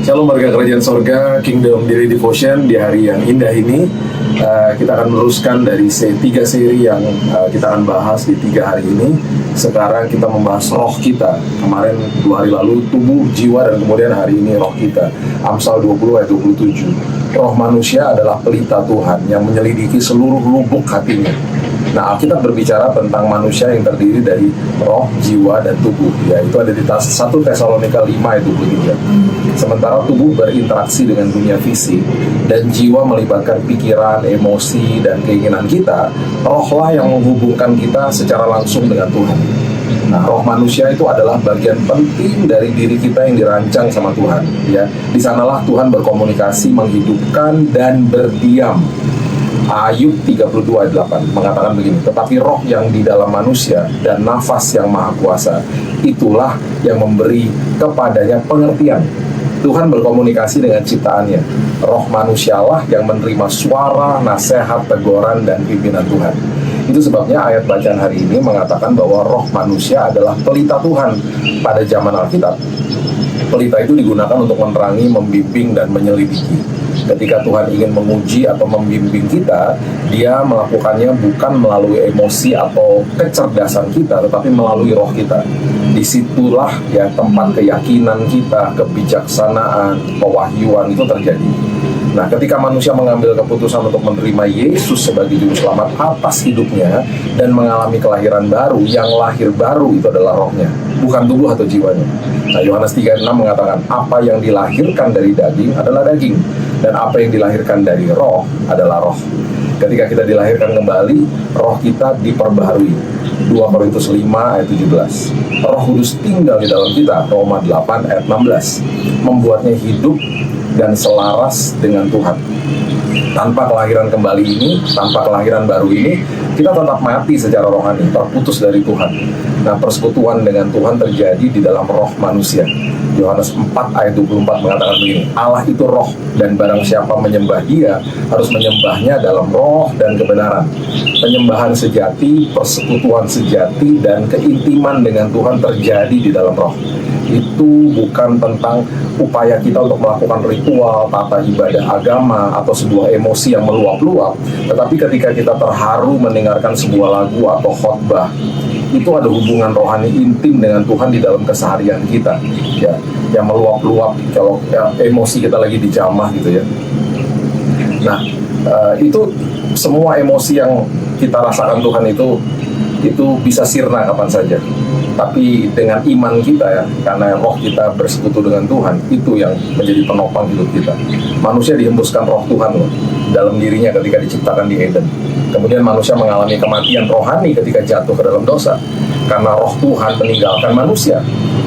Shalom warga kerajaan sorga, Kingdom Daily Devotion. Di hari yang indah ini kita akan meneruskan dari tiga seri yang kita akan bahas di 3 hari ini. Sekarang kita membahas roh kita. Kemarin 2 hari lalu tubuh, jiwa, dan kemudian hari ini roh kita. Amsal 20 ayat 27. Roh manusia adalah pelita Tuhan yang menyelidiki seluruh lubuk hatinya. Nah, Alkitab berbicara tentang manusia yang terdiri dari roh, jiwa, dan tubuh. Ya, itu ada di 1 Tesalonika 5 ayat 23. Sementara tubuh berinteraksi dengan dunia fisik dan jiwa melibatkan pikiran, emosi, dan keinginan kita, rohlah yang menghubungkan kita secara langsung dengan Tuhan. Nah, roh manusia itu adalah bagian penting dari diri kita yang dirancang sama Tuhan. Ya, di sanalah Tuhan berkomunikasi, menghidupkan, dan berdiam. Ayub 32 ayat 8 mengatakan begini, tetapi roh yang di dalam manusia dan nafas yang maha kuasa, itulah yang memberi kepadanya pengertian. Tuhan berkomunikasi dengan ciptaannya. Roh manusialah yang menerima suara, nasihat, teguran, dan pimpinan Tuhan. Itu sebabnya ayat bacaan hari ini mengatakan bahwa roh manusia adalah pelita Tuhan. Pada zaman Alkitab, pelita itu digunakan untuk menerangi, membimbing, dan menyelidiki. Ketika Tuhan ingin menguji atau membimbing kita, Dia melakukannya bukan melalui emosi atau kecerdasan kita, tetapi melalui roh kita. Disitulah ya tempat keyakinan kita, kebijaksanaan, pewahyuan itu terjadi. Nah, ketika manusia mengambil keputusan untuk menerima Yesus sebagai juru selamat atas hidupnya dan mengalami kelahiran baru, yang lahir baru itu adalah rohnya, bukan tubuh atau jiwanya. Nah, Yohanes 3:6 mengatakan, apa yang dilahirkan dari daging adalah daging, dan apa yang dilahirkan dari roh adalah roh. Ketika kita dilahirkan kembali, roh kita diperbaharui. 2 Korintus 5 ayat 17. Roh Kudus tinggal di dalam kita, Roma 8 ayat 16, membuatnya hidup dan selaras dengan Tuhan. Tanpa kelahiran kembali ini, tanpa kelahiran baru ini, kita tetap mati secara rohani, terputus dari Tuhan. Nah, persekutuan dengan Tuhan terjadi di dalam roh manusia. Yohanes 4 ayat 24 mengatakan begini, Allah itu roh, dan barang siapa menyembah Dia harus menyembahnya dalam roh dan kebenaran. Penyembahan sejati, persekutuan sejati, dan keintiman dengan Tuhan terjadi di dalam roh. Itu bukan tentang upaya kita untuk melakukan ritual, tata ibadah agama, atau sebuah emosi yang meluap-luap. Tetapi ketika kita terharu mendengarkan sebuah lagu atau khotbah, itu ada hubungan rohani intim dengan Tuhan di dalam keseharian kita, ya, yang meluap-luap kalau ya, emosi kita lagi dijamah gitu ya. Nah, itu semua emosi yang kita rasakan Tuhan itu bisa sirna kapan saja. Tapi dengan iman kita ya, karena roh kita bersekutu dengan Tuhan, itu yang menjadi penopang hidup kita. Manusia dihembuskan roh Tuhan loh, dalam dirinya ketika diciptakan di Eden. Kemudian manusia mengalami kematian rohani ketika jatuh ke dalam dosa, karena roh Tuhan meninggalkan manusia.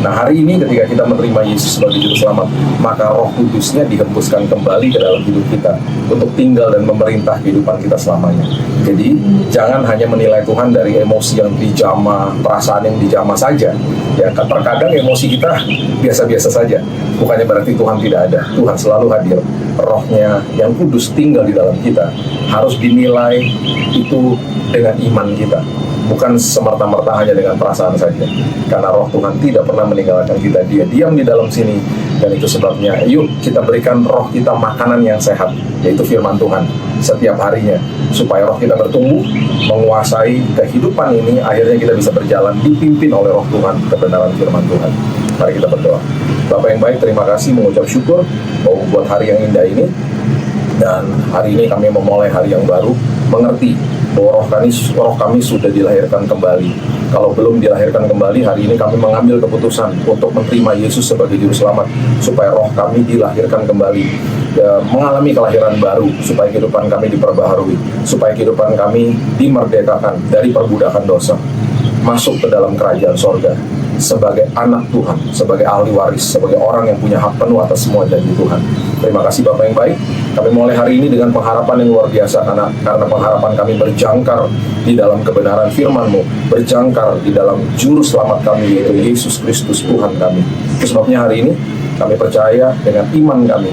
Nah, hari ini ketika kita menerima Yesus sebagai juru selamat, maka roh kudusnya dihembuskan kembali ke dalam hidup kita untuk tinggal dan memerintah kehidupan kita selamanya. Jadi, jangan hanya menilai Tuhan dari emosi yang dijamah, perasaan yang dijamah saja. Ya, terkadang emosi kita biasa-biasa saja. Bukannya berarti Tuhan tidak ada. Tuhan selalu hadir. Rohnya yang kudus tinggal di dalam kita. Harus dinilai itu dengan iman kita, bukan semerta-merta hanya dengan perasaan saja. Karena roh Tuhan tidak pernah meninggalkan kita. Dia diam di dalam sini, dan itu sebabnya yuk kita berikan roh kita makanan yang sehat, yaitu firman Tuhan setiap harinya, supaya roh kita bertumbuh, menguasai kehidupan ini. Akhirnya kita bisa berjalan dipimpin oleh roh Tuhan, kebenaran firman Tuhan. Mari kita berdoa. Bapak yang baik, terima kasih, mengucap syukur buat hari yang indah ini. Dan hari ini kami memulai hari yang baru, mengerti bahwa roh kami sudah dilahirkan kembali. Kalau belum dilahirkan kembali, hari ini kami mengambil keputusan untuk menerima Yesus sebagai juru selamat, supaya roh kami dilahirkan kembali, mengalami kelahiran baru, supaya kehidupan kami diperbaharui, supaya kehidupan kami dimerdekakan dari perbudakan dosa, masuk ke dalam kerajaan sorga sebagai anak Tuhan, sebagai ahli waris, sebagai orang yang punya hak penuh atas semua janji Tuhan. Terima kasih Bapak yang baik. Kami mulai hari ini dengan pengharapan yang luar biasa, karena pengharapan kami berjangkar di dalam kebenaran firman-Mu, berjangkar di dalam juru selamat kami, yaitu Yesus Kristus Tuhan kami. Itu sebabnya hari ini kami percaya dengan iman kami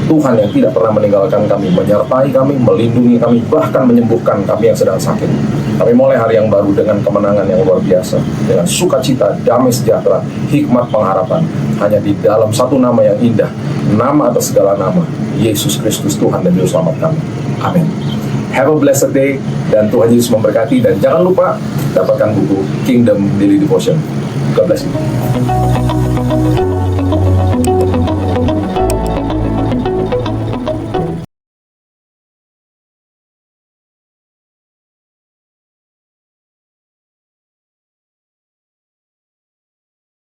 Tuhan yang tidak pernah meninggalkan kami, menyertai kami, melindungi kami, bahkan menyembuhkan kami yang sedang sakit. Kami mulai hari yang baru dengan kemenangan yang luar biasa, dengan sukacita, damai sejahtera, hikmat pengharapan, hanya di dalam satu nama yang indah, nama atas segala nama, Yesus Kristus Tuhan dan Juru Selamat kami. Amin. Have a blessed day, dan Tuhan Yesus memberkati. Dan jangan lupa dapatkan buku Kingdom Daily Devotion. God bless you.